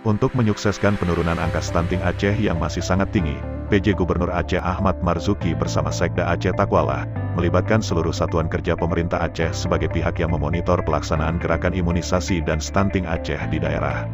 Untuk menyukseskan penurunan angka stunting Aceh yang masih sangat tinggi, PJ Gubernur Aceh Ahmad Marzuki bersama Sekda Aceh Takwala, melibatkan seluruh satuan kerja pemerintah Aceh sebagai pihak yang memonitor pelaksanaan gerakan imunisasi dan stunting Aceh di daerah.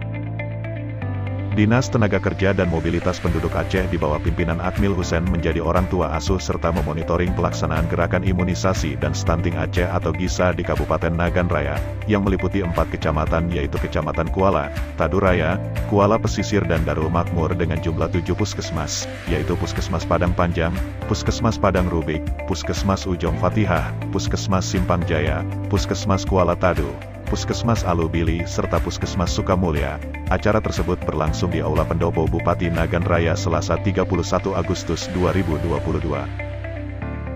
Dinas Tenaga Kerja dan Mobilitas Penduduk Aceh di bawah pimpinan Akmil Hussein menjadi orang tua asuh serta memonitoring pelaksanaan gerakan imunisasi dan stunting Aceh atau GISA di Kabupaten Nagan Raya, yang meliputi 4 kecamatan yaitu Kecamatan Kuala, Taduraya, Kuala Pesisir dan Darul Makmur dengan jumlah 7 puskesmas, yaitu Puskesmas Padang Panjang, Puskesmas Padang Rubik, Puskesmas Ujong Fatihah, Puskesmas Simpang Jaya, Puskesmas Kuala Tadu, Puskesmas Alubili serta Puskesmas Sukamulya. Acara tersebut berlangsung di Aula Pendopo Bupati Nagan Raya Selasa 31 Agustus 2022.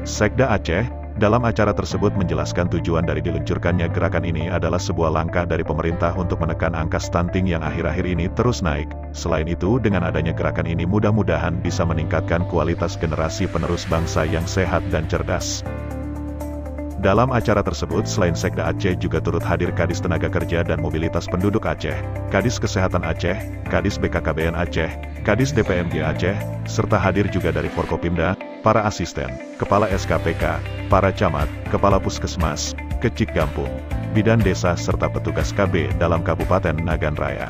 Sekda Aceh, dalam acara tersebut menjelaskan tujuan dari diluncurkannya gerakan ini adalah sebuah langkah dari pemerintah untuk menekan angka stunting yang akhir-akhir ini terus naik. Selain itu, dengan adanya gerakan ini mudah-mudahan bisa meningkatkan kualitas generasi penerus bangsa yang sehat dan cerdas. Dalam acara tersebut selain Sekda Aceh juga turut hadir Kadis Tenaga Kerja dan Mobilitas Penduduk Aceh, Kadis Kesehatan Aceh, Kadis BKKBN Aceh, Kadis DPMG Aceh, serta hadir juga dari Forkopimda, para asisten, Kepala SKPK, para camat, Kepala Puskesmas, Kecik Gampung, Bidan Desa serta petugas KB dalam Kabupaten Nagan Raya.